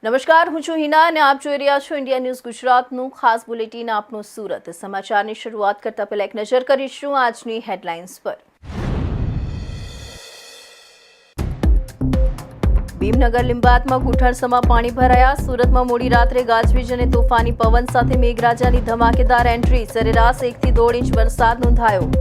નમસ્કાર, હું છું હિના અને આપ જોઈ રહ્યા છો ઇન્ડિયા ન્યૂઝ ગુજરાતનું ખાસ બુલેટિન આપનું સુરત સમાચારની શરૂઆત કરતા પહેલા એક નજર કરીશું આજની હેડલાઇન્સ પર। ભીમનગર લિંબાયતમાં ઘૂંટણસમાં પાણી ભરાયા। સુરતમાં મોડી રાત્રે ગાજવીજ અને તોફાની પવન સાથે મેઘરાજાની ધમાકેદાર એન્ટ્રી। સરેરાશ 1 થી 1.5 ઇંચ વરસાદ નોંધાયો।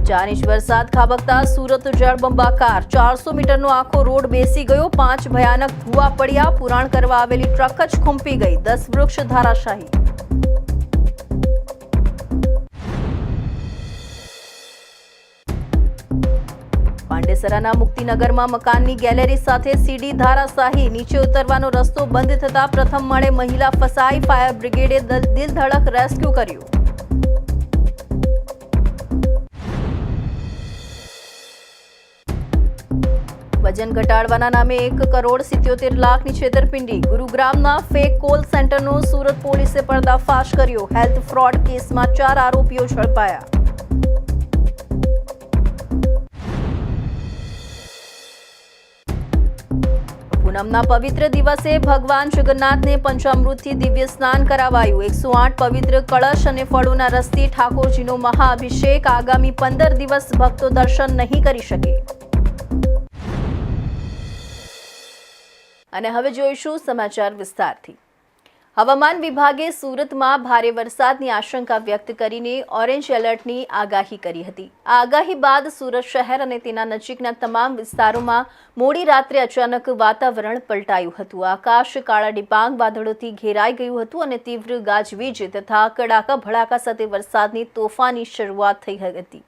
चार इंच वरसाद खाबकता सूरत जळबंबाकार। 400 मीटरનો આખો રોડ બેસી ગયો। 5 ભયાનક ભૂવા પડ્યા। પુરાણ કરવા આવેલી ટ્રક જ ખૂંપી ગઈ। 10 વૃક્ષ ધારાશાયી। પાંડેસરાના મુક્તિનગરમાં મકાનની ગેલેરી સાથે સીડી ધારાશાયી। નીચે ઉતરવાનો રસ્તો બંધ થતા પ્રથમ માળે મહિલા ફસાઈ। ફાયર બ્રિગેડે દિલધડક રેસ્ક્યુ કર્યું। વજન ઘટાડવાના નામે 1,77 લાખની છેતરપિંડી। ગુરુગ્રામના ફેક કોલ સેન્ટરનો સુરત પોલીસે પર્દાફાશ કર્યો। હેલ્થ ફ્રોડ કેસમાં 4 આરોપીઓ ઝડપાયા। પૂનમના પવિત્ર દિવસે ભગવાન જગન્નાથને પંચામૃતથી દિવ્ય સ્નાન કરાવાયું। 108 પવિત્ર કળશ અને ફળોના રસથી ઠાકોરજીનો મહાઅભિષેક। આગામી 15 દિવસ ભક્તો દર્શન નહીં કરી શકે। અને હવે જોઈશું સમાચાર વિસ્તારથી। હવામાન વિભાગે સુરતમાં ભારે વરસાદની આશંકા વ્યક્ત કરીને ઓરેન્જ એલર્ટની આગાહી કરી હતી। આ આગાહી બાદ સુરત શહેર અને તેના નજીકના તમામ વિસ્તારોમાં મોડી રાત્રે અચાનક વાતાવરણ પલટાયું હતું। આકાશ કાળા ડિબાંગ વાદળોથી ઘેરાઈ ગયું હતું અને તીવ્ર ગાજવીજ તથા કડાકા ભડાકા સાથે વરસાદની તોફાની શરૂઆત થઈ હતી।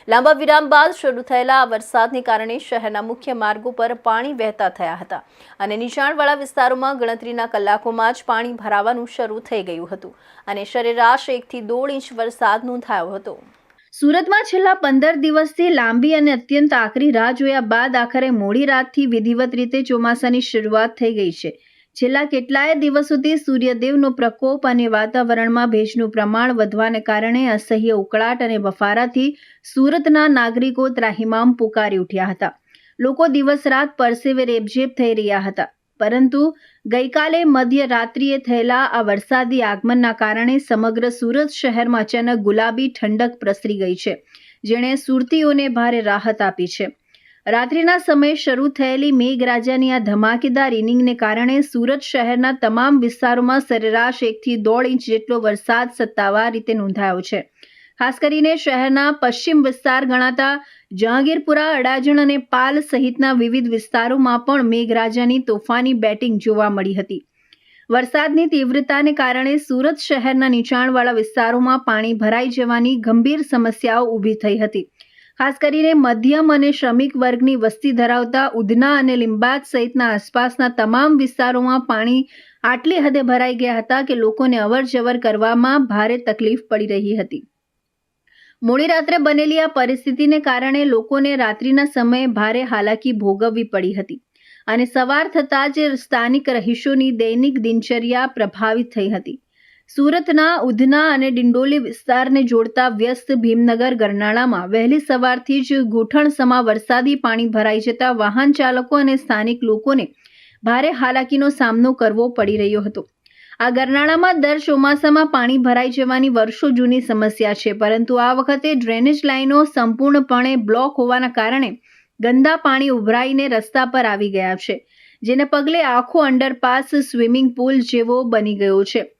લાંબા વિરામ બાદ શરૂ થયેલા આ વરસાદને કારણે શહેરના મુખ્ય માર્ગો પર પાણી વહેતા થયા હતા અને નીચાણવાળા વિસ્તારોમાં ગણતરીના કલાકોમાં જ પાણી ભરાવાનું શરૂ થઈ ગયું હતું અને સરેરાશ 1 થી 1.5 ઇંચ વરસાદ નોંધાયો હતો। સુરતમાં છેલ્લા 15 દિવસથી લાંબી અને અત્યંત આકરી રાહ જોયા બાદ આખરે મોડી રાતથી વિધિવત રીતે ચોમાસાની શરૂઆત થઈ ગઈ છે। છેલ્લા કેટલાય દિવસોથી સૂર્યદેવનો પ્રકોપ અને વાતાવરણમાં ભેજનું પ્રમાણ વધવાને કારણે અસહ્ય ઉકળાટ અને બફારાથી સુરતના નાગરિકો ત્રાહિમામ પુકારી ઉઠ્યા હતા। લોકો દિવસ રાત પરસેવે રેબઝેબ થઈ રહ્યા હતા, પરંતુ ગઈકાલે મધ્યરાત્રિએ થયેલા આ વરસાદી આગમનના કારણે સમગ્ર સુરત શહેરમાં અચાનક ગુલાબી ઠંડક પ્રસરી ગઈ છે, જેણે સુરતીઓને ભારે રાહત આપી છે। રાત્રિના સમયે શરૂ થયેલી મેઘરાજાની આ ધમાકેદાર ઇનિંગને કારણે સુરત શહેરના તમામ વિસ્તારોમાં સરેરાશ 1 થી 1.5 ઇંચ જેટલો વરસાદ સત્તાવાર રીતે નોંધાયો છે। ખાસ કરીને શહેરના પશ્ચિમ વિસ્તાર ગણાતા જહાંગીરપુરા, અડાજણ અને પાલ સહિતના વિવિધ વિસ્તારોમાં પણ મેઘરાજાની તોફાની બેટિંગ જોવા મળી હતી। વરસાદની તીવ્રતાને કારણે સુરત શહેરના નીચાણવાળા વિસ્તારોમાં પાણી ભરાઈ જવાની ગંભીર સમસ્યાઓ ઊભી થઈ હતી। ખાસ કરીને મધ્યમ અને શ્રમિક વર્ગની વસ્તી ધરાવતા ઉધના અને લિંબાયત સહિતના આસપાસના તમામ વિસ્તારોમાં પાણી આટલી હદે ભરાઈ ગયા હતા કે લોકોને અવરજવર કરવામાં ભારે તકલીફ પડી રહી હતી। મોડી રાત્રે બનેલી આ પરિસ્થિતિને કારણે લોકોને રાત્રિના સમયે ભારે હાલાકી ભોગવવી પડી હતી અને સવાર થતાં જ સ્થાનિક રહીશોની દૈનિક દિનચર્યા પ્રભાવિત થઈ હતી। સુરતના ઉધના અને ડિંડોલી વિસ્તારને જોડતા વ્યસ્ત ભીમનગર ગરનાળામાં વહેલી સવારથી જ ઘૂંટણસમા વરસાદી પાણી ભરાઈ જતા વાહન ચાલકો અને સ્થાનિક લોકોને ભારે હાલાકીનો સામનો કરવો પડી રહ્યો હતો। આ ગરનાળામાં દર ચોમાસામાં પાણી ભરાઈ જવાની વર્ષો જૂની સમસ્યા છે, પરંતુ આ વખતે ડ્રેનેજ લાઇનો સંપૂર્ણપણે બ્લોક હોવાના કારણે ગંદા પાણી ઉભરાઈને રસ્તા પર આવી ગયા છે, જેને પગલે આખો અંડરપાસ સ્વિમિંગ પુલ જેવો બની ગયો છે।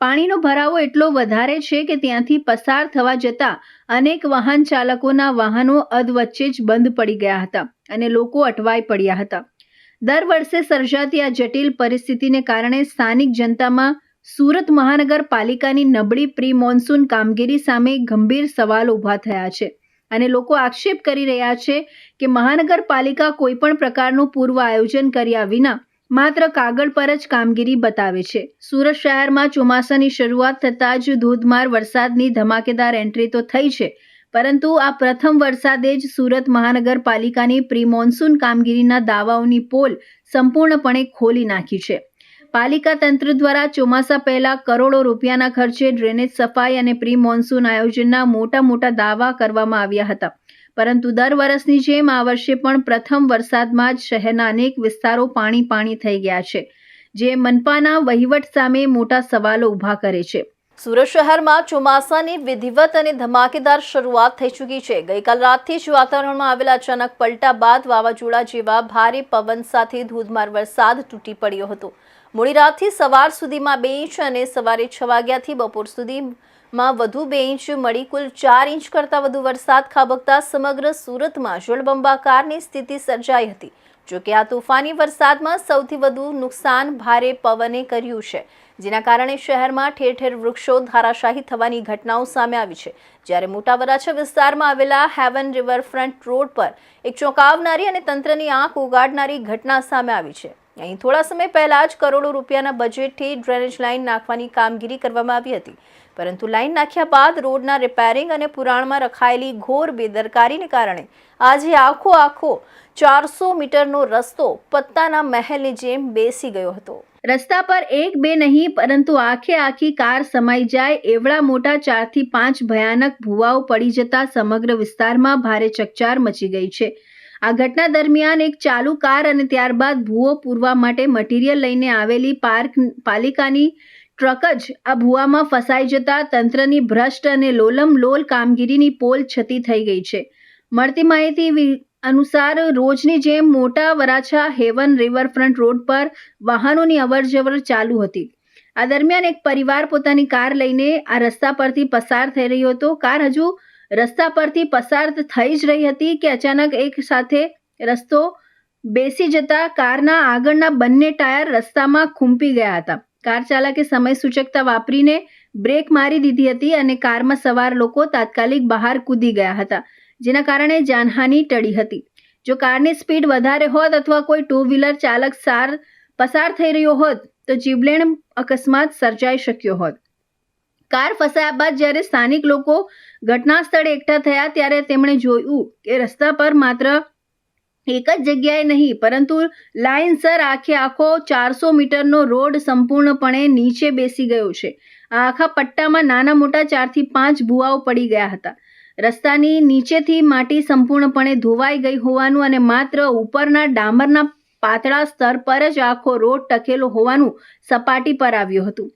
પાણીનો ભરાવો એટલો વધારે છે કે ત્યાંથી પસાર થવા જતા અનેક વાહન ચાલકોના વાહનો અધવચ્ચે જ બંધ પડી ગયા હતા અને લોકો અટવાઈ પડ્યા હતા। દર વર્ષે સર્જાતી આ જટિલ પરિસ્થિતિને કારણે સ્થાનિક જનતામાં સુરત મહાનગરપાલિકાની નબળી પ્રી મોન્સૂન કામગીરી સામે ગંભીર સવાલો ઊભા થયા છે અને લોકો આક્ષેપ કરી રહ્યા છે કે મહાનગરપાલિકા કોઈપણ પ્રકારનું પૂર્વ આયોજન કર્યા વિના માત્ર કાગળ પર જ કામગીરી બતાવે છે। સુરત શહેરમાં ચોમાસાની શરૂઆત થતાં જ ધોધમાર વરસાદની ધમાકેદાર એન્ટ્રી તો થઈ છે, પરંતુ આ પ્રથમ વરસાદે જ સુરત મહાનગરપાલિકાની પ્રી મોન્સૂન કામગીરીના દાવાઓની પોલ સંપૂર્ણપણે ખોલી નાખી છે। પાલિકા તંત્ર દ્વારા ચોમાસા પહેલા કરોડો રૂપિયાના ખર્ચે ડ્રેનેજ સફાઈ અને પ્રી મોન્સૂન આયોજનના મોટા દાવા કરવામાં આવ્યા હતા, પરંતુ દર વર્ષની જેમ આ વર્ષે પણ પ્રથમ વરસાદમાં જ શહેરના અનેક વિસ્તારો પાણી થઈ ગયા છે, જે મનપાના વહીવટ સામે મોટા સવાલો ઊભા કરે છે. સુરત શહેરમાં ચોમાસાની વિધિવત અને ધમાકેદાર શરૂઆત થઈ ચૂકી છે. ગઈકાલ રાતથી જ વાતાવરણમાં આવેલા અચાનક પલટા બાદ વાવાઝોડા જેવા ભારે પવન સાથે ધોધમાર વરસાદ તૂટી પડ્યો હતો. મોડી રાતથી સવાર સુધીમાં 2 ઇંચ અને સવારે 6 વાગ્યાથી બપોર સુધીમાં વધુ 2 ઇંચ મળી કુલ 4 ઇંચ કરતાં વધુ વરસાદ ખાબકતા સમગ્ર સુરતમાં જળબંબાકારની સ્થિતિ સર્જાઈ હતી. જોકે આ તોફાની વરસાદમાં સૌથી વધુ નુકસાન ભારે પવને કર્યું છે, જેના કારણે શહેરમાં ઠેર ઠેર વૃક્ષો ધરાશાયી થવાની ઘટનાઓ સામે આવી છે. જ્યારે મોટા વરાછા વિસ્તારમાં આવેલા હેવન રિવરફ્રન્ટ રોડ પર એક ચોંકાવનારી અને તંત્રની આંખ ઉગાડનારી ઘટના સામે આવી છે. અહીં થોડા સમય પહેલા જ કરોડો રૂપિયાના બજેટથી ડ્રેનેજ લાઇન નાખવાની કામગીરી કરવામાં આવી હતી, પરંતુ લાઇન નાખ્યા બાદ રોડના રિપેરિંગ અને પુરાણમાં રખાયેલી ઘોર બેદરકારીને કારણે આજે આખો 400 મીટરનો રસ્તો પત્તાના મહેલની જેમ બેસી ગયો હતો. રસ્તા પર 1-2 નહીં પરંતુ આખી કાર સમાઈ જાય એવડા મોટા 4 થી 5 ભયાનક ભૂવાઓ પડી જતા સમગ્ર વિસ્તારમાં ભારે ચકચાર મચી ગઈ છે. આ ઘટના દરમિયાન એક ચાલુ કાર અને ત્યારબાદ ભૂવો પૂરવા માટે મટીરિયલ લઈને આવેલી પાલિકાની ટ્રક જ આ ભૂવામાં ફસાઈ જતા તંત્રની ભ્રષ્ટ અને લોલમલોલ કામગીરીની પોલ છતી થઈ ગઈ છે. મળતી માહિતી અનુસાર રોજની જેમ મોટા વરાછા હેવન રિવરફ્રન્ટ રોડ પર વાહનોની અવરજવર ચાલુ હતી. આ દરમિયાન એક પરિવાર પોતાની કાર લઈને આ રસ્તા પરથી પસાર થઈ રહ્યો હતો. કાર હજુ રસ્તા પરથી પસાર થઈ જ રહી હતી કે અચાનક એક સાથે રસ્તો બેસી જતા કારના આગળના બંને ટાયર રસ્તામાં ખૂંપી ગયા હતા. કાર ચાલકે સમય સૂચકતા વાપરીને બ્રેક મારી દીધી હતી અને કારમાં સવાર લોકો તાત્કાલિક બહાર કૂદી ગયા હતા, જેના કારણે જાનહાનિ ટળી હતી. જો કારની સ્પીડ વધારે હોત અથવા કોઈ 2 વ્હીલર ચાલક પસાર થઈ રહ્યો હોત તો જીવલેણ અકસ્માત સર્જાઈ શક્યો હોત. કાર ફસાયા બાદ જ્યારે સ્થાનિક લોકો ઘટના સ્થળે એકઠા થયા ત્યારે તેમણે જોયું કે રસ્તા પર માત્ર એક જ જગ્યાએ નહીં પરંતુ લાઇનસર આખો 400 મીટરનો રોડ સંપૂર્ણપણે નીચે બેસી ગયો છે. આ આખા પટ્ટામાં નાના મોટા 4 થી 5 ભૂવાઓ પડી ગયા હતા. રસ્તાની નીચેથી માટી સંપૂર્ણપણે ધોવાઈ ગઈ હોવાનું અને માત્ર ઉપરના ડામરના પાતળા સ્તર પર જ આખો રોડ ટકેલો હોવાનું સપાટી પર આવ્યું હતું.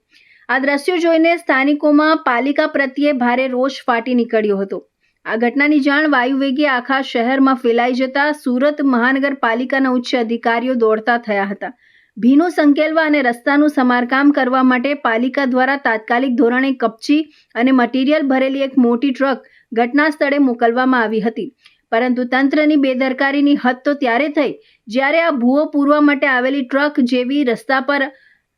આ દ્રશ્યો જોઈને સ્થાનિકોમાં પાલિકા પ્રત્યે ભારે રોષ ફાટી નીકળ્યો હતો. આ ઘટનાની જાણ વાયુવેગે આખા શહેરમાં ફેલાઈ જતા સુરત મહાનગરપાલિકાના ઉચ્ચ અધિકારીઓ દોડતા થયા હતા. ભીનું સંકેલવા અને રસ્તાનું સમારકામ કરવા માટે પાલિકા દ્વારા તાત્કાલિક ધોરણે કપચી અને મટીરિયલ ભરેલી એક મોટી ટ્રક ઘટના સ્થળે મોકલવામાં આવી હતી. પરંતુ તંત્રની બેદરકારીની હદ તો ત્યારે થઈ જ્યારે આ ભૂવો પૂરવા માટે આવેલી ટ્રક જેવી રસ્તા પર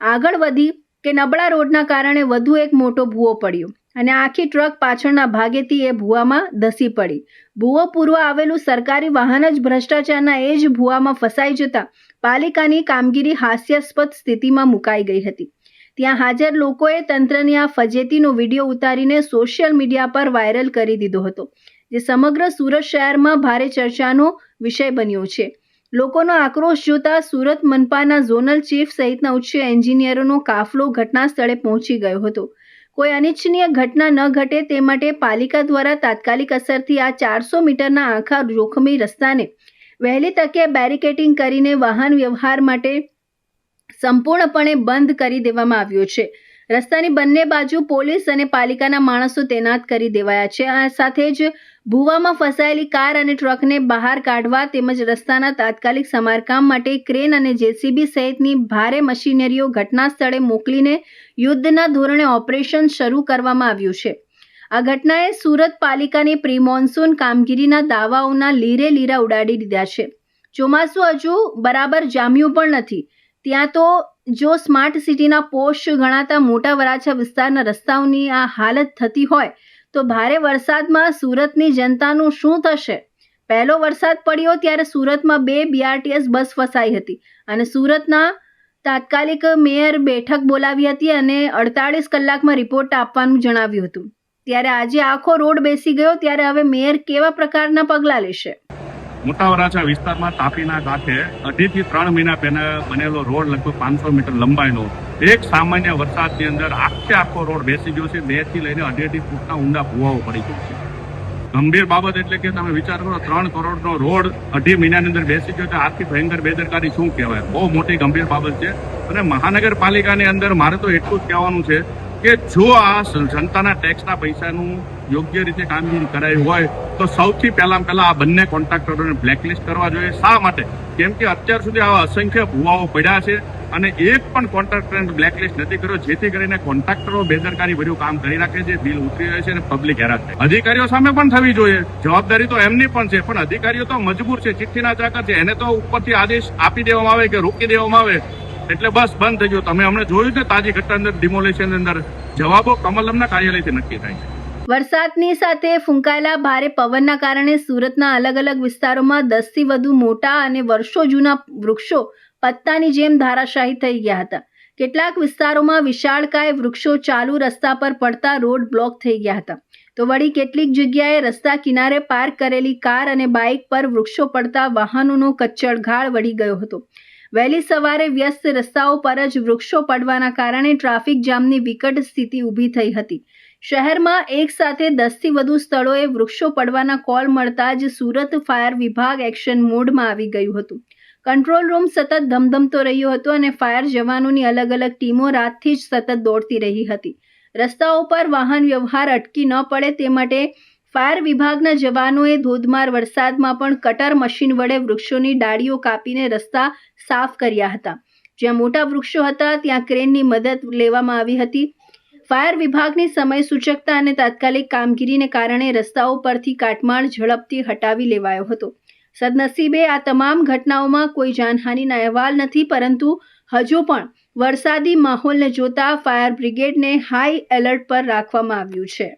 આગળ વધી કે નબળા રોડના કારણે વધુ એક મોટો ભૂવો પડ્યો અને આખી ટ્રક પાછળના ભાગેથી એ ભૂવામાં ધસી પડી. ભૂવો પૂરવા આવેલું સરકારી વાહન જ ભ્રષ્ટાચારના એ જ ભૂવામાં ફસાઈ જતા પાલિકાની કામગીરી હાસ્યાસ્પદ સ્થિતિમાં મુકાઈ ગઈ હતી. ત્યાં હાજર લોકોએ તંત્રની આ ફજેતીનો વિડીયો ઉતારીને સોશિયલ મીડિયા પર વાયરલ કરી દીધો હતો, જે સમગ્ર સુરત શહેરમાં ભારે ચર્ચાનો વિષય બન્યો છે. લોકોનો આક્રોશ જોતા સુરત મનપાના ઝોનલ ચીફ સહિતના ઉચ્ચ એન્જિનિયરોનો કાફલો ઘટના સ્થળે પહોંચી ગયો હતો. કોઈ અનિચ્છનીય ઘટના ન ઘટે તે માટે પાલિકા દ્વારા તાત્કાલિક અસરથી આ 400 મીટરના આખા જોખમી રસ્તાને વહેલી તકે બેરિકેડિંગ કરીને વાહન વ્યવહાર માટે સંપૂર્ણપણે બંધ કરી દેવામાં આવ્યો છે. રસ્તાની બંને બાજુ પોલીસ અને પાલિકાના માણસો તૈનાત કરી દેવાયા છે. આ સાથે જ ભૂવામાં ફસાયેલી કાર અને ટ્રકને બહાર કાઢવા તેમજ રસ્તાના તાત્કાલિક સમારકામ માટે ક્રેન અને જેસીબી સહિતની ભારે મશીનરીઓ ઘટના સ્થળે મોકલીને યુદ્ધના ધોરણે ઓપરેશન શરૂ કરવામાં આવ્યું છે. આ ઘટનાએ સુરત પાલિકાની પ્રી મોન્સૂન કામગીરીના દાવાઓના લીરા ઉડાડી દીધા છે. ચોમાસું હજુ બરાબર જામ્યું પણ નથી, ત્યાં તો જો સ્માર્ટ સિટીના પોસ્ટ ગણાતા મોટા વરાછા વિસ્તારના રસ્તાઓની આ હાલત થતી હોય તો ભારે વરસાદમાં સુરતની જનતાનું શું થશે? પહેલો વરસાદ પડ્યો ત્યારે સુરતમાં 2 BRTS બસ ફસાઈ હતી અને સુરતના તાત્કાલિક મેયર બેઠક બોલાવી હતી અને 48 કલાકમાં રિપોર્ટ આપવાનું જણાવ્યું હતું. ત્યારે આજે આખો રોડ બેસી ગયો ત્યારે હવે મેયર કેવા પ્રકારના પગલાં લેશે? મોટા વરાછા વિસ્તારમાં તાપીના કાંઠે 2 થી 3 મહિના પહેલા બનેલો રોડ લગભગ 500 મીટર લંબાઈનો એક સામાન્ય વરસાદની અંદર આખો રોડ બેસી ગયો છે. 2 થી લઈને 2.5 ફૂટના ઊંડા ભૂવાઓ પડી ગયો છે. ગંભીર બાબત એટલે કે તમે વિચાર કરો 3 કરોડનો રોડ 2.5 મહિનાની અંદર બેસી ગયો તો આથી ભયંકર બેદરકારી શું કહેવાય? બહુ મોટી ગંભીર બાબત છે. અને મહાનગરપાલિકાની અંદર મારે તો એટલું જ કહેવાનું છે કે જો આ જનતાના ટેક્સના પૈસાનું યોગ્ય રીતે કામગીરી કરાવી હોય તો સૌથી પહેલા આ બંને કોન્ટ્રાક્ટરોને બ્લેકલિસ્ટ કરવા જોઈએ. શા માટે? કેમ કે અત્યાર સુધી આવા અસંખ્ય ભુવાઓ પડ્યા છે અને એક પણ કોન્ટ્રાક્ટરને બ્લેકલિસ્ટ નથી કર્યો, જેથી કરીને કોન્ટ્રાક્ટરો બેદરકારી ભર્યું કામ કરી રાખે છે, બિલ ઉતરી રહે છે અને પબ્લિક હેરાન થાય. અધિકારીઓ સામે પણ થવી જોઈએ, જવાબદારી તો એમની પણ છે, પણ અધિકારીઓ તો મજબૂર છે, ચિઠ્ઠીના ચાકર છે. એને તો ઉપરથી આદેશ આપી દેવામાં આવે કે રોકી દેવામાં આવે એટલે બસ બંધ થઈ ગયું. તમે હમણાં જોયું છે તાજી ઘટના અંદર ડિમોલેશન અંદર જવાબો કમલમના કાર્યાલયથી નક્કી થાય છે. વરસાદની સાથે ફૂંકાયેલા ભારે પવનના કારણે સુરતના અલગ અલગ વિસ્તારોમાં 10 થી વધુ મોટા અને વર્ષો જૂના વૃક્ષો પત્તાની જેમ ધરાશાયી થઈ ગયા હતા. કેટલાક વિસ્તારોમાં વિશાળકાય વૃક્ષો ચાલુ રસ્તા પર પડતા રોડ બ્લોક થઈ ગયા હતા, તો વળી કેટલીક જગ્યાએ રસ્તા કિનારે પાર્ક કરેલી કાર અને બાઇક પર વૃક્ષો પડતા વાહનોનો કચ્ચળઘાળ વળી ગયો હતો. વહેલી સવારે વ્યસ્ત રસ્તાઓ પર જ વૃક્ષો પડવાના કારણે ટ્રાફિક જામની વિકટ સ્થિતિ ઊભી થઈ હતી. શહેરમાં એક સાથે 10 થી વધુ સ્થળોએ વૃક્ષો પડવાના કોલ મળતા જ સુરત ફાયર વિભાગ એક્શન મોડમાં આવી ગયું હતું. કંટ્રોલ રૂમ સતત ધમધમતો રહ્યો હતો અને ફાયર જવાનોની અલગ અલગ ટીમો રાતથી જ સતત દોડતી રહી હતી. રસ્તાઓ પર વાહન વ્યવહાર અટકી ન પડે તે માટે ફાયર વિભાગના જવાનોએ ધોધમાર વરસાદમાં પણ કટર મશીન વડે વૃક્ષોની ડાળીઓ કાપીને રસ્તા સાફ કર્યા હતા. જ્યાં મોટા વૃક્ષો હતા ત્યાં ક્રેનની મદદ લેવામાં આવી હતી. ફાયર વિભાગની સમય સૂચકતા અને તાત્કાલિક કામગીરીને કારણે રસ્તાઓ પરથી કાટમાળ ઝડપથી હટાવી લેવાયો હતો. સદનસીબે આ તમામ ઘટનાઓમાં કોઈ જાનહાનિના અહેવાલ નથી, પરંતુ હજુ પણ વરસાદી માહોલને જોતા ફાયર બ્રિગેડને હાઈ એલર્ટ પર રાખવામાં આવ્યું છે.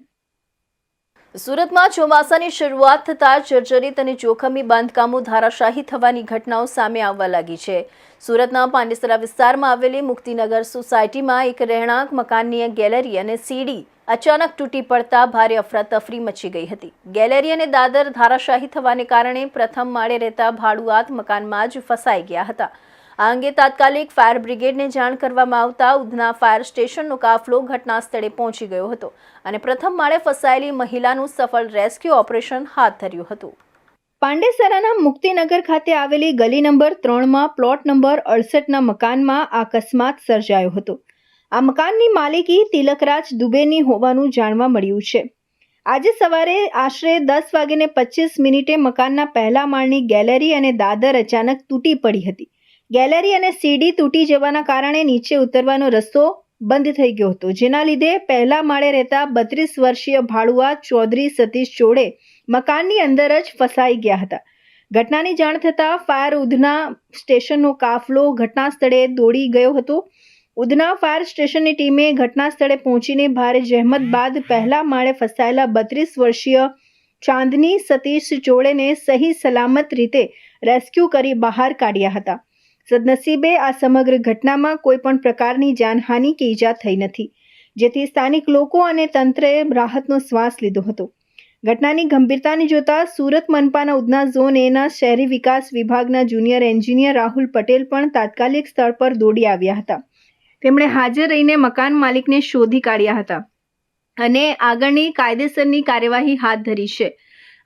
સુરતમાં ચોમાસાની શરૂઆત થતાં જર્જરિત અને જોખમી બાંધકામો ધરાશાયી થવાની ઘટનાઓ સામે આવવા લાગી છે. સુરતના પાંડેસરા વિસ્તારમાં આવેલી મુક્તિનગર સોસાયટીમાં એક રહેણાંક મકાનની ગેલેરી અને સીડી અચાનક તૂટી પડતા ભારે અફરાતફરી મચી ગઈ હતી. ગેલેરી અને દાદર ધરાશાયી થવાને કારણે પ્રથમ માળે રહેતા ભાડુઆત મકાનમાં જ ફસાઈ ગયા હતા. આ અંગે તાત્કાલિક ફાયર બ્રિગેડને જાણ કરવામાં આવતા ઉધના ફાયર સ્ટેશનનો કાફલો ઘટના સ્થળે પહોંચી ગયો હતો અને પ્રથમ માળે ફસાયેલી મહિલાનું સફળ રેસ્ક્યુ ઓપરેશન હાથ ધર્યું હતું. પાંડેસરાના મુક્તિનગર ખાતે આવેલી ગલી નંબર 3માં પ્લોટ નંબર 68ના મકાનમાં આ અકસ્માત સર્જાયો હતો. આ મકાનની માલિકી તિલકરાજ દુબેની હોવાનું જાણવા મળ્યું છે. આજે સવારે આશરે 10:25 મકાનના પહેલા માળની ગેલેરી અને દાદર અચાનક તૂટી પડી હતી. ગેલેરી અને સીડી તૂટી જવાના કારણે નીચે ઉતરવાનો રસ્તો બંધ થઈ ગયો હતો, જેના લીધે પહેલા માળે રહેતા 32 વર્ષીય ભાડુઆત ચૌધરી સતીશ ચોડે મકાનની અંદર જ ફસાઈ ગયા હતા. ઘટનાની જાણ થતાં ફાયર ઉધના સ્ટેશનનો કાફલો ઘટના સ્થળે દોડી ગયો હતો. ઉધના ફાયર સ્ટેશનની ટીમે ઘટના સ્થળે પહોંચીને ભારે જહેમત બાદ પહેલા માળે ફસાયેલા 32 વર્ષીય ચાંદની સતીશ ચોડેને સહી સલામત રીતે રેસ્ક્યુ કરી બહાર કાઢ્યા હતા. સદનસીબે આ સમગ્ર ઘટનામાં કોઈ પણ પ્રકારની જાનહાનિ કે ઈજા થઈ નથી, જેથી સ્થાનિક લોકો અને તંત્રએ રાહતનો શ્વાસ લીધો હતો. ઘટનાની ગંભીરતાને જોતા સુરત મનપાના ઉધના ઝોન એના શહેરી વિકાસ વિભાગના જુનિયર એન્જિનિયર રાહુલ પટેલ પણ તાત્કાલિક સ્થળ પર દોડી આવ્યા હતા. તેમણે હાજર રહીને મકાન માલિકને શોધી કાઢ્યા હતા અને આગળની કાયદેસરની કાર્યવાહી હાથ ધરી છે.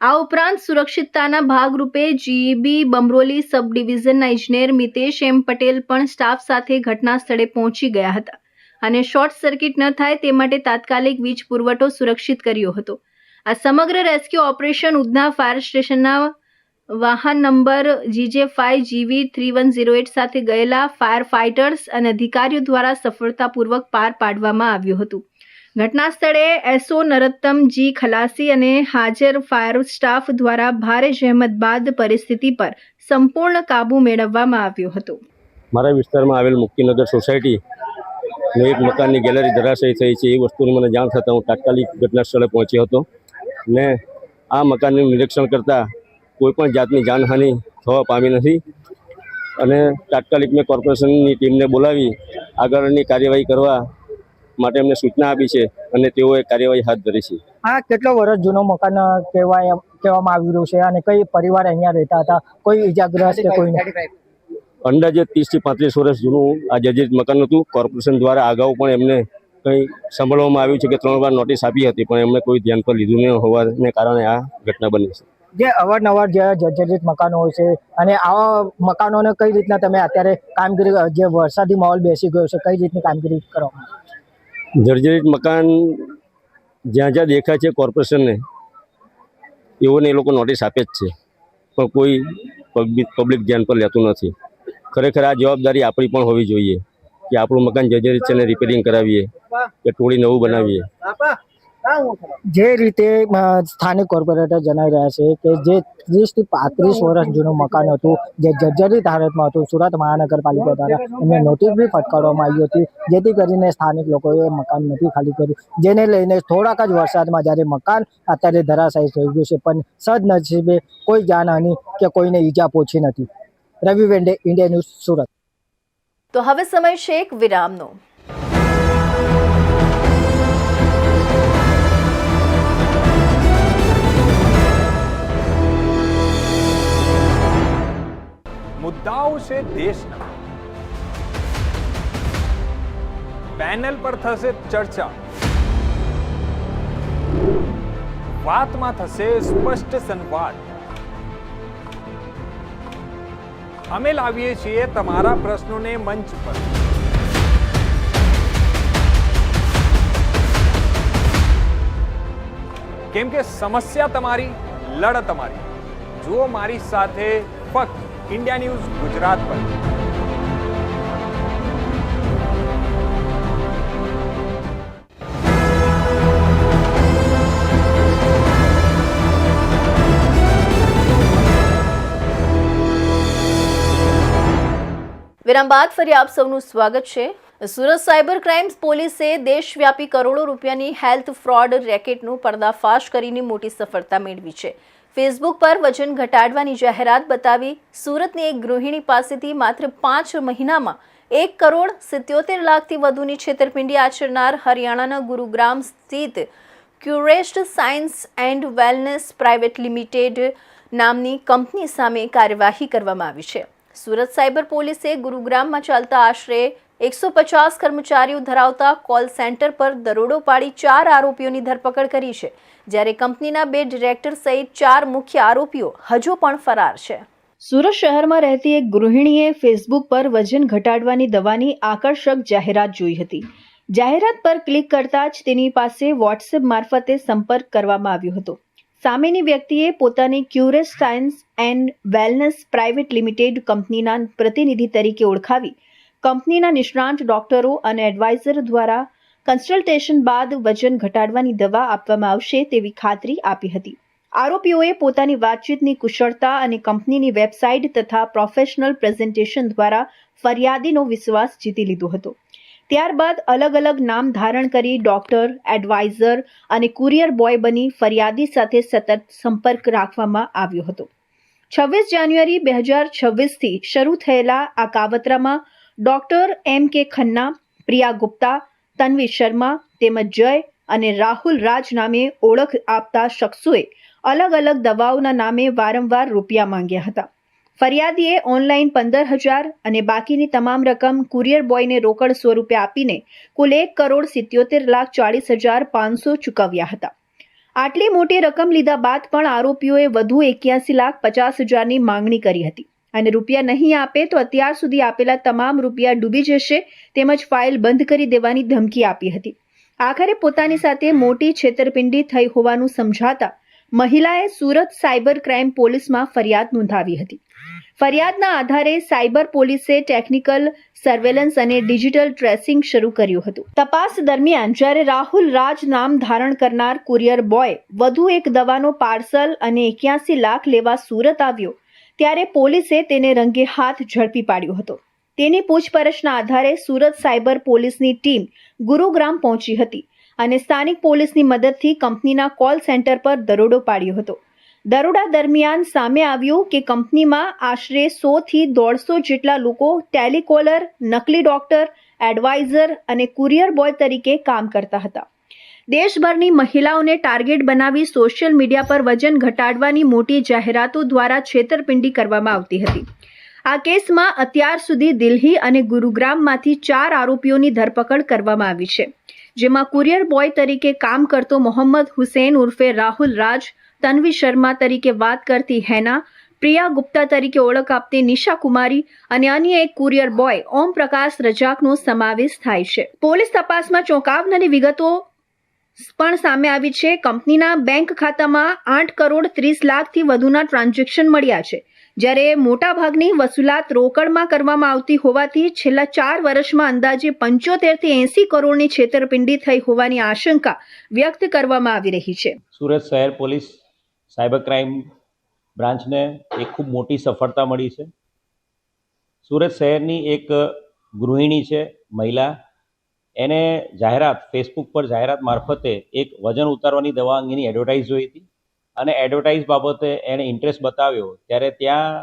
આ ઉપરાંત સુરક્ષિતતાના ભાગરૂપે જીઈબી બમરોલી સબ ડિવિઝનના ઇજનેર મિતેશ એમ પટેલ પણ સ્ટાફ સાથે ઘટના સ્થળે પહોંચી ગયા હતા અને શોર્ટ સર્કિટ ન થાય તે માટે તાત્કાલિક વીજ પુરવઠો સુરક્ષિત કર્યો હતો. આ સમગ્ર રેસ્ક્યુ ઓપરેશન ઉધના ફાયર સ્ટેશનના વાહન નંબર GJ5GV 3108 સાથે ગયેલા ફાયર ફાઇટર્સ અને અધિકારીઓ દ્વારા સફળતાપૂર્વક પાર પાડવામાં આવ્યું હતું. ઘટના સ્થળે SO નરોત્તમ G ખલાસી અને હાજર ફાયર સ્ટાફ દ્વારા ભારે જહેમત બાદ પરિસ્થિતિ પર સંપૂર્ણ કાબુ મેળવવામાં આવ્યો હતો. મારા વિસ્તારમાં આવેલ મુક્તિનગર સોસાયટીનું એક મકાનની ગેલેરી ધરાશાયી થઈ છે. એ વસ્તુની મને જાણ થતાં હું તાત્કાલિક ઘટના સ્થળે પહોંચ્યો હતો ને આ મકાનનું નિરીક્ષણ કરતાં કોઈપણ જાતની જાનહાનિ થવા પામી નથી અને તાત્કાલિક મેં કોર્પોરેશનની ટીમને બોલાવી આગળની કાર્યવાહી કરવા માટે એમને સૂચના આપી છે અને તેઓએ કાર્યવાહી હાથ ધરી છે. આ કેટલો વર્ષ જૂનો મકાન કહેવામાં આવી રહ્યું છે અને કઈ પરિવાર અહીંયા રહેતા હતા? કોઈ ઇજાગ્રસ્ત કે કોઈ નહીં? અંદાજે 30 થી 35 વર્ષ જૂનું આ જર્જરિત મકાન હતું. કોર્પોરેશન દ્વારા અગાઉ પણ એમને કંઈ સાંભળવામાં આવ્યું છે કે 3 વાર નોટિસ આપી હતી, પણ એમણે કોઈ ધ્યાન પર લીધું ન હોવાને કારણે આ ઘટના બની છે. જે અવારનવાર જે જર્જરિત મકાનો હોય છે અને આવા મકાનોને કઈ રીતના તમે અત્યારે કામગીરી, જે વરસાદી માહોલ બેસી ગયો છે, કઈ રીતની કામગીરી કરવામાં આવે છે? જર્જરિત મકાન જ્યાં જ્યાં દેખાય છે કોર્પોરેશનને, એઓને એ લોકો નોટિસ આપે જ છે, પણ કોઈ પબ્લિક ધ્યાન પર લેતું નથી. ખરેખર આ જવાબદારી આપણી પણ હોવી જોઈએ કે આપણું મકાન જર્જરિત છે ને રિપેરિંગ કરાવીએ કે તોડી નવું બનાવીએ. જે રીતે સ્થાનિક કોર્પોરેટર જણાવી રહ્યા છે કે જે 30 થી 35 વર્ષ જૂનું મકાન હતું, જે જર્જરિત હાલતમાં હતું, સુરત મહાનગરપાલિકા દ્વારા એમને નોટિસ બી ફટકારવામાં આવી હતી, જેથી કરીને સ્થાનિક લોકોએ મકાન નથી ખાલી કર્યું, જેને લઈને થોડાક જ વરસાદમાં જ્યારે મકાન અત્યારે ધરાશાયી થઈ ગયું છે, પણ સદનસીબે કોઈ જાનહાનિ કે કોઈને ઈજા પહોંચી નથી. રવિ વેંડે, ઇન્ડિયા ન્યૂઝ, સુરત. તો હવે સમય છે એક વિરામનો. મુદ્દાઓ છે દેશના, પેનલ પર થશે ચર્ચા, વાતમાં થશે સ્પષ્ટ સંવાદ. અમે લાવીએ છીએ તમારા પ્રશ્નોને મંચ પર. કેમ કે સમસ્યા તમારી, લડત અમારી. જુઓ મારી સાથે ફક્ત ઇન્ડિયા ન્યૂઝ ગુજરાત પર. વિરામ બાદ ફરી આપ સૌનું સ્વાગત છે. સુરત સાયબર ક્રાઇમ પોલીસે દેશવ્યાપી કરોડો રૂપિયાની હેલ્થ ફ્રોડ રેકેટનો પર્દાફાશ કરીને મોટી સફળતા મેળવી છે. ફેસબુક પર વજન ઘટાડવાની જાહેરાત બતાવી સુરતની એક ગૃહિણી પાસેથી માત્ર 5 મહિનામાં 1,77,00,000થી વધુની છેતરપિંડી આચરનાર હરિયાણાના ગુરુગ્રામ સ્થિત Curest Science and Wellness Private Limited નામની કંપની સામે કાર્યવાહી કરવામાં આવી છે. સુરત સાયબર પોલીસે ગુરુગ્રામમાં ચાલતા આશરે 150 કર્મચારીઓ ધરાવતા કોલ સેન્ટર પર દરોડો પાડી 4 આરોપીઓની ધરપકડ કરી છે, જ્યારે કંપનીના 2 ડિરેક્ટર સહિત 4 મુખ્ય આરોપીઓ હજુ પણ ફરાર છે. સુરત શહેરમાં રહેતી એક ગૃહિણીએ ફેસબુક પર વજન ઘટાડવાની દવાની આકર્ષક જાહેરાત જોઈ હતી. જાહેરાત પર ક્લિક કરતા જ તેની પાસે વોટ્સએપ મારફતે સંપર્ક કરવામાં આવ્યો હતો. સામેની વ્યક્તિએ પોતાની Curest Science and Wellness Private Limited કંપનીના પ્રતિનિધિ તરીકે ઓળખાવી કંપનીના નિષ્ણાંત ડોક્ટરો અને એડવાઇઝર દ્વારા કન્સલ્ટેશન બાદ વજન ઘટાડવાની દવા આપવામાં આવશે તેવી ખાતરી આપી હતી. આરોપીઓએ પોતાની વાતચીતની કુશળતા અને કંપનીની વેબસાઇટ તથા પ્રોફેશનલ પ્રેઝન્ટેશન દ્વારા ફરિયાદીનો વિશ્વાસ જીતી લીધો હતો. ત્યારબાદ અલગ અલગ નામ ધારણ કરી ડોક્ટર, એડવાઇઝર અને કુરિયર બોય બની ફરિયાદી સાથે સતત સંપર્ક રાખવામાં આવ્યો હતો. 26 જાન્યુઆરી 2026થી શરૂ થયેલા આ કાવતરામાં ડોક્ટર M.K. ખન્ના, પ્રિયા ગુપ્તા, તન્વી શર્મા તેમજ જય અને રાહુલ રાજ નામે ઓળખ આપતા શખ્સોએ અલગ અલગ દવાઓના નામે વારંવાર રૂપિયા માંગ્યા હતા. ફરિયાદીએ ઓનલાઈન 15,000 અને બાકીની તમામ રકમ કુરિયર બોયને રોકડ સ્વરૂપે આપીને કુલ 1,77,40,500 ચૂકવ્યા હતા. આટલી મોટી રકમ લીધા બાદ પણ આરોપીઓએ વધુ 81,50,000ની માંગણી કરી હતી અને રૂપિયા નહીં આપે તો અત્યાર સુધી આપેલા તમામ રૂપિયા ડૂબી જશે તેમજ ફાઇલ બંધ કરી દેવાની ધમકી આપી હતી. આખરે પોતાની સાથે મોટી છેતરપિંડી થઈ હોવાનું સમજાતા મહિલાએ સુરત સાયબર ક્રાઇમ પોલીસમાં ફરિયાદ નોંધાવી હતી. ફરિયાદના આધારે સાયબર પોલીસે ટેકનિકલ સર્વેલન્સ અને ડિજિટલ ટ્રેસિંગ શરૂ કર્યું હતું. તપાસ દરમિયાન જ્યારે રાહુલ રાજ નામ ધારણ કરનાર કુરિયર બોય વધુ એક દવાનો પાર્સલ અને 81 લાખ લેવા સુરત આવ્યો ત્યારે પોલીસે તેને રંગે હાથ ઝડપી પાડ્યો હતો. તેની પૂછપરછના આધારે સુરત સાયબર પોલીસની ટીમ ગુરુગ્રામ પહોંચી હતી અને સ્થાનિક પોલીસની મદદથી કંપનીના કોલ સેન્ટર પર દરોડો પાડ્યો હતો. દરોડા દરમિયાન સામે આવ્યું કે કંપનીમાં આશરે 100થી 150 જેટલા લોકો ટેલિકોલર, નકલી ડોક્ટર, એડવાઇઝર અને કુરિયર બોય તરીકે કામ કરતા હતા. દેશભરની મહિલાઓને ટાર્ગેટ બનાવી સોશિયલ મીડિયા પર વજન ઘટાડવાની મોટી જાહેરાતો દ્વારા છેતરપિંડી કરવામાં આવતી હતી. આ કેસમાં અત્યાર સુધી દિલ્હી અને ગુરુગ્રામમાંથી 4 આરોપીઓની ધરપકડ કરવામાં આવી છે. જેમાં કુરિયર બોય તરીકે કામ કરતો મોહમ્મદ હુસૈન ઉર્ફે રાહુલ રાજ, તન્વી શર્મા તરીકે વાત કરતી હેના, પ્રિયા ગુપ્તા તરીકે ઓળખ આપતી નિશા કુમારી અને અન્ય એક કુરિયર બોય ઓમ પ્રકાશ રજાકનો સમાવેશ થાય છે. પોલીસ તપાસમાં ચોંકાવનારી વિગતો પણ સામે આવી છે. કંપનીના બેંક ખાતામાં 8 કરોડ 30 લાખથી વધુના ટ્રાન્ઝેક્શન મળ્યા છે, જ્યારે મોટાભાગની વસૂલાત રોકડમાં કરવામાં આવતી હોવાથી છેલ્લા 4 વર્ષમાં અંદાજે 75 થી 80 કરોડની છેતરપિંડી થઈ હોવાની આશંકા વ્યક્ત કરવામાં આવી રહી છે. સુરત શહેર પોલીસ સાયબર ક્રાઇમ બ્રાન્ચને એક ખૂબ મોટી સફળતા મળી છે. સુરત શહેરની એક ગૃહિણી છે, મહિલા, એને જાહેરાત ફેસબુક પર જાહેરાત મારફતે એક વજન ઉતારવાની દવા અંગેની એડવર્ટાઇઝ જોઈ હતી અને એડવર્ટાઇઝ બાબતે એણે ઇન્ટરેસ્ટ બતાવ્યો ત્યારે ત્યાં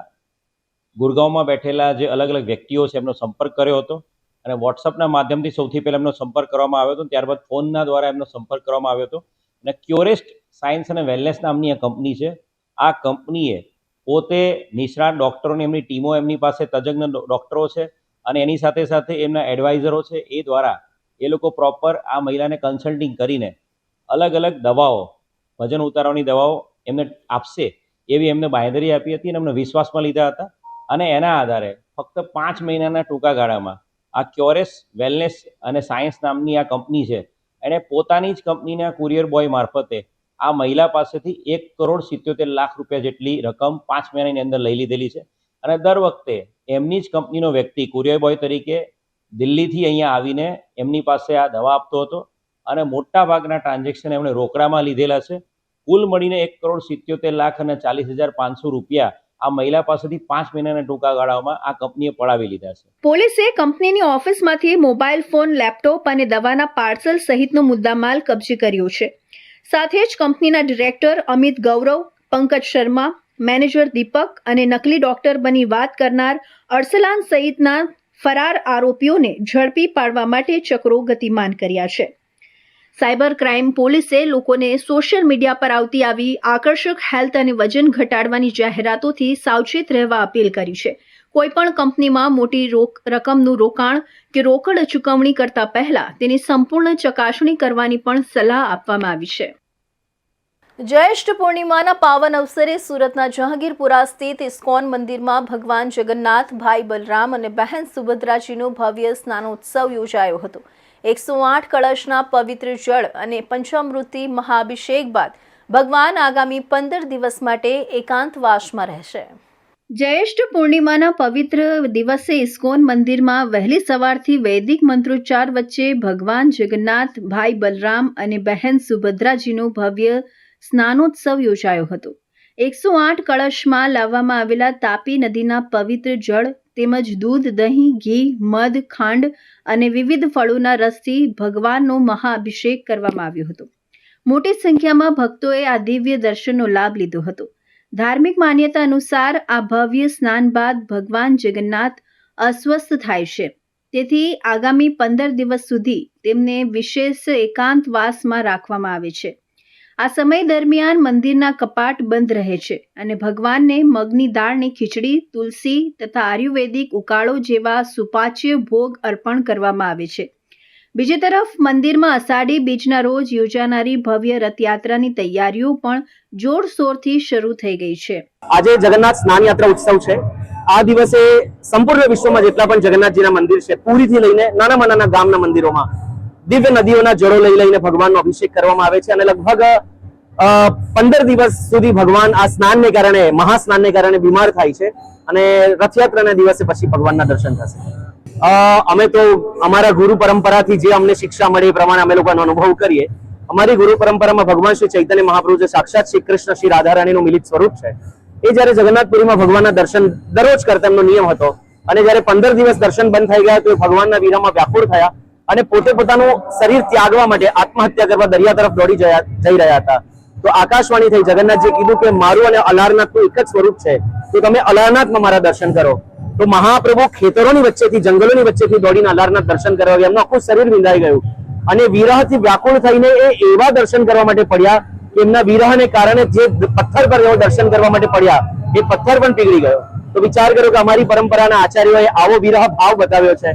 ગુરગાંવમાં બેઠેલા જે અલગ અલગ વ્યક્તિઓ છે એમનો સંપર્ક કર્યો હતો અને વોટ્સઅપના માધ્યમથી સૌથી પહેલાં એમનો સંપર્ક કરવામાં આવ્યો હતો. ત્યારબાદ ફોનના દ્વારા એમનો સંપર્ક કરવામાં આવ્યો હતો અને ક્યોરેસ્ટ સાયન્સ અને વેલનેસ નામની આ કંપની છે. આ કંપનીએ પોતે નિષ્ણાત ડૉક્ટરોની એમની ટીમો એમની પાસે તજજ્ઞ ડૉક્ટરો છે અને એની સાથે સાથે એમના એડવાઇઝરો છે, એ દ્વારા એ લોકો પ્રોપર આ મહિલાને કન્સલ્ટિંગ કરીને અલગ અલગ દવાઓ, વજન ઉતારવાની દવાઓ એમને આપશે એવી એમને બાંયધરી આપી હતી અને એમને વિશ્વાસમાં લીધા હતા અને એના આધારે ફક્ત 5 મહિનાના ટૂંકા ગાળામાં આ ક્યોરેસ વેલનેસ અને સાયન્સ નામની આ કંપની છે, એણે પોતાની જ કંપનીના કુરિયર બોય મારફતે આ મહિલા પાસેથી 1 કરોડ 77 લાખ રૂપિયા જેટલી રકમ 5 મહિનાની અંદર લઈ લીધેલી છે અને દર વખતે એમની જ કંપનીનો વ્યક્તિ કુરિયર બોય તરીકે દિલ્હીથી અહીંયા આવીને એમની પાસે આ દવા આપતો હતો અને મોટા ભાગના ટ્રાન્ઝેક્શન એમણે રોકડામાં લીધેલા છે. કુલ મળીને 1 કરોડ 77 લાખ અને 40,500 રૂપિયા આ મહિલા પાસેથી 5 મહિનાના ટૂંકા ગાળામાં આ કંપનીએ પડાવી લીધા છે. પોલીસે કંપનીની ઓફિસમાંથી મોબાઈલ ફોન, લેપટોપ અને દવાના પાર્સલ સહિતનો મુદ્દામાલ કબજે કર્યો છે. સાથે જ કંપનીના ડિરેક્ટર અમિત ગૌરવ, પંકજ શર્મા, મેનેજર દીપક અને નકલી ડોક્ટર બની વાત કરનાર અરસલાન સહિતના ફરાર આરોપીઓને ઝડપી પાડવા માટે ચક્રો ગતિમાન કર્યા છે. સાયબર ક્રાઇમ પોલીસે લોકોને સોશિયલ મીડિયા પર આવતી આવી આકર્ષક હેલ્થ અને વજન ઘટાડવાની જાહેરાતોથી સાવચેત રહેવા અપીલ કરી છે. કોઈપણ કંપનીમાં મોટી રકમનું રોકાણ કે રોકડ ચૂકવણી કરતા પહેલા તેની સંપૂર્ણ ચકાસણી કરવાની પણ સલાહ આપવામાં આવી છે. જ્યેષ્ઠ પૂર્ણિમાના પાવન અવસરે સુરતના જહાંગીરપુરા સ્થિત ઇસ્કોન મંદિરમાં ભગવાન જગન્નાથ, ભાઈ બલરામ અને બહેન સુભદ્રાજીનો ભવ્ય સ્નાનોત્સવ યોજાયો હતો. 108 કળશના પવિત્ર જળ અને પંચામૃતથી મહાઅભિષેક બાદ ભગવાન આગામી 15 દિવસ માટે એકાંતવાસમાં રહેશે. જ્યેષ્ઠ પૂર્ણિમાના પવિત્ર દિવસે ઇસ્કોન મંદિરમાં વહેલી સવારથી વૈદિક મંત્રોચ્ચાર વચ્ચે ભગવાન જગન્નાથ, ભાઈ બલરામ અને બહેન સુભદ્રાજીનો ભવ્ય સ્નાનોત્સવ યોજાયો હતો. 108 કળશમાં લાવવામાં આવેલા તાપી નદીના પવિત્ર જળ તેમજ દૂધ, દહીં, ઘી, મધ, ખાંડ અને વિવિધ ફળોના રસથી ભગવાનનો મહાઅભિષેક કરવામાં આવ્યો હતો. મોટી સંખ્યામાં ભક્તોએ આ દિવ્ય દર્શનનો લાભ લીધો હતો. ધાર્મિક માન્યતા અનુસાર આ ભવ્ય સ્નાન બાદ ભગવાન જગન્નાથ અસ્વસ્થ થાય છે, તેથી આગામી 15 દિવસ સુધી તેમને વિશેષ એકાંતવાસમાં રાખવામાં આવે છે. આ સમય દરમિયાન મંદિરના કપાટ બંધ રહે છે અને ભગવાનને મગની દાળની ખીચડી, તુલસી તથા આયુર્વેદિક ઉકાળો જેવા સુપાચ્ય ભોગ અર્પણ કરવામાં આવે છે. બીજી તરફ મંદિરમાં અષાઢી બીજના રોજ યોજાનારી ભવ્ય રથયાત્રાની તૈયારીઓ પણ જોરશોરથી શરૂ થઈ ગઈ છે. આજે જગન્નાથ સ્નાન યાત્રા ઉત્સવ છે. આ દિવસે સંપૂર્ણ વિશ્વમાં જેટલા પણ જગન્નાથજીના મંદિર છે, પુરીથી લઈને નાનામાં નાના ગામના મંદિરોમાં દિવ્ય નદીઓના જળો લઈને ભગવાનનો અભિષેક કરવામાં આવે છે અને લગભગ 15 દિવસ સુધી ભગવાન આ સ્નાનને કારણે, મહાસ્નાનને કારણે બીમાર થાય છે અને રથયાત્રાના દિવસે પછી ભગવાનના દર્શન થશે. અમે તો અમારા ગુરુ પરંપરાથી જે અમને શિક્ષા મળે એ પ્રમાણે અમે લોકોનો અનુભવ કરીએ. અમારી ગુરુ પરંપરામાં ભગવાન શ્રી ચૈતન્ય મહાપ્રભુ જે સાક્ષાત શ્રી કૃષ્ણ, શ્રી રાધારાણીનું મિલિત સ્વરૂપ છે, એ જયારે જગન્નાથપુરીમાં ભગવાનના દર્શન દરરોજ કરતા એમનો નિયમ હતો અને જયારે 15 દિવસ દર્શન બંધ થઈ ગયા તો એ ભગવાનના વિરહમાં વ્યાકુળ થયા અને પોતે પોતાનું શરીર ત્યાગવા માટે આત્મહત્યા કરવા દરિયા તરફ દોડી જઈ રહ્યા હતા. તો આકાશવાણી થઈ, જગન્નાથજી કીધું કે મારું અને અલારનાથનું એક જ સ્વરૂપ છે, તો તમે અલારનાથમાં મારા દર્શન કરો. તો મહાપ્રભુ ખેતરોની વચ્ચેથી, જંગલોની વચ્ચેથી દોડીને અલારનાથ દર્શન કરવા ગયા. એમનું આખું શરીર વિંધાઈ ગયું અને વિરહથી વ્યાકુળ થઈને એ એવા દર્શન કરવા માટે પડ્યા કે એમના વિરહને કારણે જે પથ્થર પર એવો દર્શન કરવા માટે પડ્યા એ પથ્થર પણ પીગળી ગયો. તો વિચાર કરો કે અમારી પરંપરાના આચાર્યોએ આવો વિરહ ભાવ બતાવ્યો છે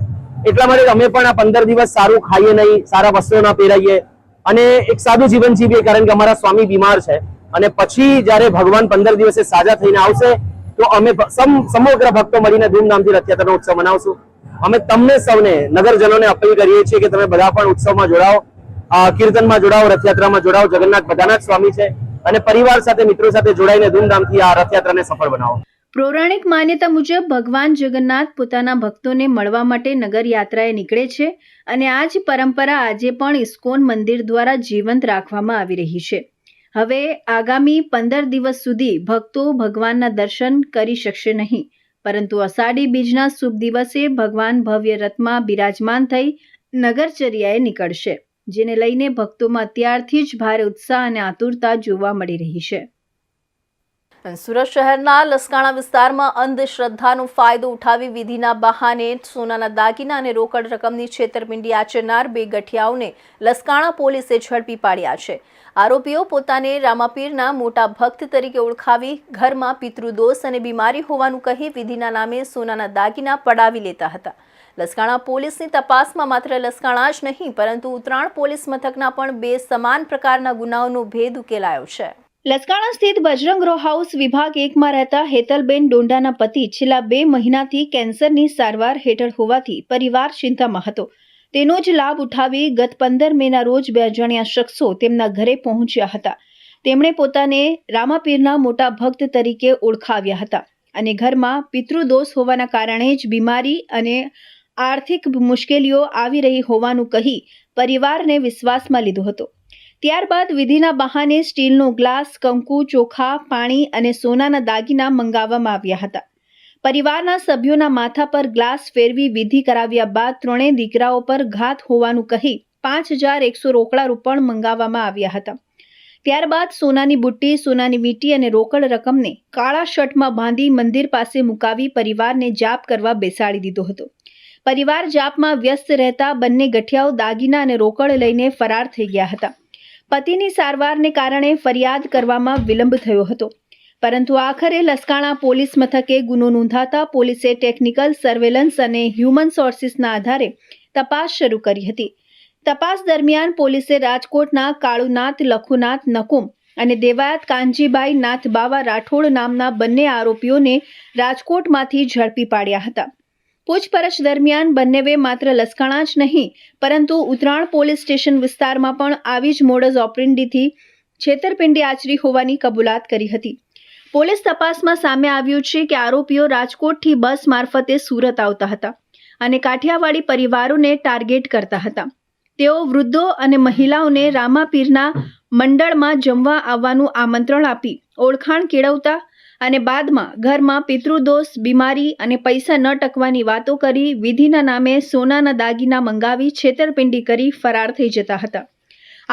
એટલા માટે અમે પણ આ 15 દિવસ સારું ખાઈએ નહીં, સારા વસ્ત્રો ના પહેરાઈએ અને એક સાદું જીવન જીવીએ, કારણ કે અમારા સ્વામી બીમાર છે. અને પછી જ્યારે ભગવાન 15 દિવસે સાજા થઈને આવશે તો અમે સમગ્ર ભક્તો મળીને ધૂમધામથી રથયાત્રાનો ઉત્સવ મનાવશું. અમે તમને સૌને નગરજનોને અપીલ કરીએ છીએ કે તમે બધા પણ ઉત્સવમાં જોડાઓ, કીર્તનમાં જોડાઓ, રથયાત્રામાં જોડાઓ. જગન્નાથ બધાના જ સ્વામી છે અને પરિવાર સાથે, મિત્રો સાથે જોડાઈને ધૂમધામથી આ રથયાત્રાને સફળ બનાવો. પૌરાણિક માન્યતા મુજબ ભગવાન જગન્નાથ પોતાના ભક્તોને મળવા માટે નગર યાત્રાએ નીકળે છે અને આ જ પરંપરા આજે પણ ઇસ્કોન મંદિર દ્વારા જીવંત રાખવામાં આવી રહી છે. હવે આગામી 15 દિવસ સુધી ભક્તો ભગવાનના દર્શન કરી શકશે નહીં, પરંતુ અષાઢી બીજના શુભ દિવસે ભગવાન ભવ્ય રથમાં બિરાજમાન થઈ નગરચર્યાએ નીકળશે, જેને લઈને ભક્તોમાં અત્યારથી જ ભારે ઉત્સાહ અને આતુરતા જોવા મળી રહી છે. સુરત શહેરના લસકાણા વિસ્તારમાં અંધશ્રદ્ધાનો ફાયદો ઉઠાવી વિધિના બહાને સોનાના દાગીના અને રોકડ રકમની છેતરપિંડી આચરનાર 2 ગઠિયાઓને લસકાણા પોલીસે ઝડપી પાડ્યા છે. આરોપીઓ પોતાને રામાપીરના મોટા ભક્ત તરીકે ઓળખાવી ઘરમાં પિતૃદોષ અને બીમારી હોવાનું કહી વિધિના નામે સોનાના દાગીના પડાવી લેતા હતા. લસકાણા પોલીસની તપાસમાં માત્ર લસકાણા જ નહીં, પરંતુ ઉત્તરાણ પોલીસ મથકના પણ 2 સમાન પ્રકારના ગુનાઓનો ભેદ ઉકેલાયો છે. લસકાણા સ્થિત બજરંગ રો હાઉસ વિભાગ 1માં રહેતા હેતલબેન ડોંડાના પતિ છેલ્લા 2 મહિનાથી કેન્સરની સારવાર હેઠળ હોવાથી પરિવાર ચિંતામાં હતો. તેનો જ લાભ ઉઠાવી ગત 15 મેના રોજ 2 અજાણ્યા શખ્સો તેમના ઘરે પહોંચ્યા હતા. તેમણે પોતાને રામાપીરના મોટા ભક્ત તરીકે ઓળખાવ્યા હતા અને ઘરમાં પિતૃદોષ હોવાના કારણે જ બીમારી અને આર્થિક મુશ્કેલીઓ આવી રહી હોવાનું કહી પરિવારને વિશ્વાસમાં લીધો હતો. ત્યારબાદ વિધિના બહાને સ્ટીલનો ગ્લાસ, કંકુ, ચોખા, પાણી અને સોનાના દાગીના મંગાવવામાં આવ્યા હતા. પરિવારના સભ્યોના માથા પર ગ્લાસ ફેરવી વિધિ કરાવ્યા બાદ 3 દીકરાઓ પર ઘાત હોવાનું કહી 5100 રોકડા રૂપણ મંગાવવામાં આવ્યા હતા. ત્યારબાદ સોનાની બુટ્ટી, સોનાની વીંટી અને રોકડ રકમને કાળા શર્ટમાં બાંધી મંદિર પાસે મુકાવી પરિવારને જાપ કરવા બેસાડી દીધો હતો. પરિવાર જાપમાં વ્યસ્ત રહેતા બંને ગઠિયાઓ દાગીના અને રોકડ લઈને ફરાર થઈ ગયા હતા. પતિની સારવારને કારણે ફરિયાદ કરવામાં વિલંબ થયો હતો, પરંતુ આખરે લસકાણા પોલીસ મથકે ગુનો નોંધાતા પોલીસે ટેકનિકલ સર્વેલન્સ અને હ્યુમન સોર્સિસના આધારે તપાસ શરૂ કરી હતી. તપાસ દરમિયાન પોલીસે રાજકોટના કાળુનાથ લખુનાથ નકુમ અને દેવાયત કાનજીભાઈ નાથબાવા રાઠોડ નામના બંને આરોપીઓને રાજકોટમાંથી ઝડપી પાડ્યા હતા. પૂછપરછ દરમિયાન બંનેએ માત્ર લસકાણા જ નહીં, પરંતુ ઉત્તરાણ પોલીસ સ્ટેશન વિસ્તારમાં પણ આવી જ મોડસ ઓપરેન્ડીથી છેતરપિંડી આચરી હોવાની કબૂલાત કરી હતી. પોલીસ તપાસમાં સામે આવ્યું છે કે આરોપીઓ રાજકોટથી બસ મારફતે સુરત આવતા હતા અને કાઠિયાવાડી પરિવારોને ટાર્ગેટ કરતા હતા. તેઓ વૃદ્ધો અને મહિલાઓને રામાપીરના મંડળમાં જમવા આવવાનું આમંત્રણ આપી ઓળખાણ કેળવતા અને બાદમાં ઘરમાં પિતૃદોષ, બીમારી અને પૈસા ન ટકવાની વાતો કરી વિધિના નામે સોનાના દાગીના મંગાવી છેતરપિંડી કરી ફરાર થઈ જતા હતા.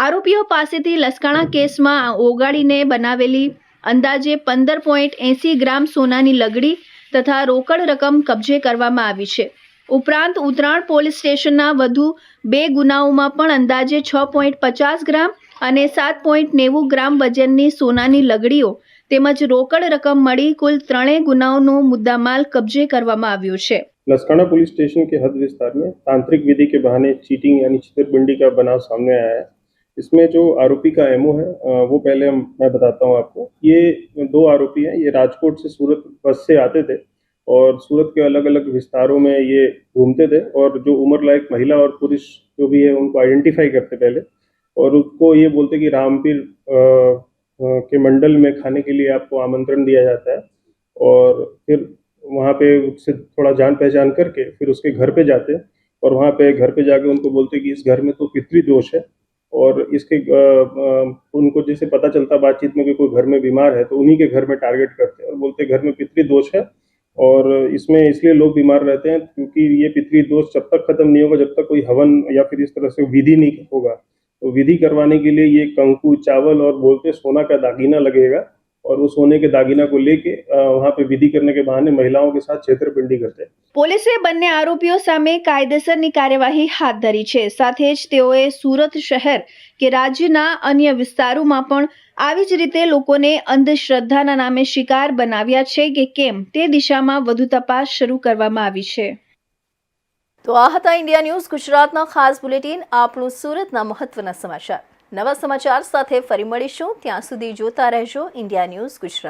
આરોપીઓ પાસેથી લસકાણા કેસમાં ઓગાળીને બનાવેલી અંદાજે 15.80 ગ્રામ સોનાની લગડી તથા રોકડ રકમ કબજે કરવામાં આવી છે. ઉપરાંત ઉત્તરાણ પોલીસ સ્ટેશનના વધુ 2 ગુનાઓમાં પણ અંદાજે 6.50 ગ્રામ અને 7.90 ગ્રામ વજનની સોનાની લગડીઓ તેમજ રોકડ रकम मળી कुल 3 गुनाओं मुद्दामाल कब्जे કરવામાં આવ્યો છે. लसकाना पुलिस स्टेशन के हद विस्तार में तांत्रिक विधि के बहाने चीटिंग यानी छेतरपिंडी का बनाव सामने आया है. इसमें जो आरोपी का एमओ है वो पहले मैं बताता हूँ आपको. ये 2 आरोपी हैं. ये राजकोट से सूरत बस से आते थे और सूरत के अलग अलग विस्तारों में ये घूमते थे और जो उम्र लायक महिला और पुरुष जो भी है उनको आइडेंटिफाई करते पहले और उसको ये बोलते कि रामपीर के मंडल में खाने के लिए आपको आमंत्रण दिया जाता है और फिर वहाँ पे उससे थोड़ा जान पहचान करके फिर उसके घर पे जाते और वहाँ पे घर पे जाके उनको बोलते कि इस घर में तो पितृदोष है और इसके उनको जैसे पता चलता बातचीत में कि कोई घर में बीमार है तो उन्हीं के घर में टारगेट करते और बोलते घर में पितृदोष है और इसमें इसलिए लोग बीमार रहते हैं क्योंकि ये पितृदोष जब तक खत्म नहीं होगा, जब तक कोई हवन या फिर इस तरह से विधि नहीं होगा. तो विधि करवाने के लिए ये कंकु, चावल और बोलते सोना का दागीना लगेगा और वो सोने के दागीना को लेके वहाँ पे विधि करने के बहाने महिलाओं के साथ छेतरपिंडी करते हैं. પોલીસે બંને આરોપીઓ સામે કાયદેસરની કાર્યવાહી હાથ ધરી છે. સાથે જ તેઓએ સુરત શહેર કે રાજ્યના અન્ય વિસ્તારોમાં પણ આવી જ રીતે લોકોને અંધશ્રદ્ધાના નામે શિકાર બનાવ્યા છે કે કેમ તે દિશામાં વધુ તપાસ શરૂ કરવામાં આવી છે. તો આ હતા ઇન્ડિયા ન્યૂઝ ગુજરાતના ખાસ બુલેટિન, આપણું સુરતના મહત્વના સમાચાર. નવા સમાચાર સાથે ફરી મળીશું. ત્યાં સુધી જોતા રહેજો ઇન્ડિયા ન્યૂઝ ગુજરાત.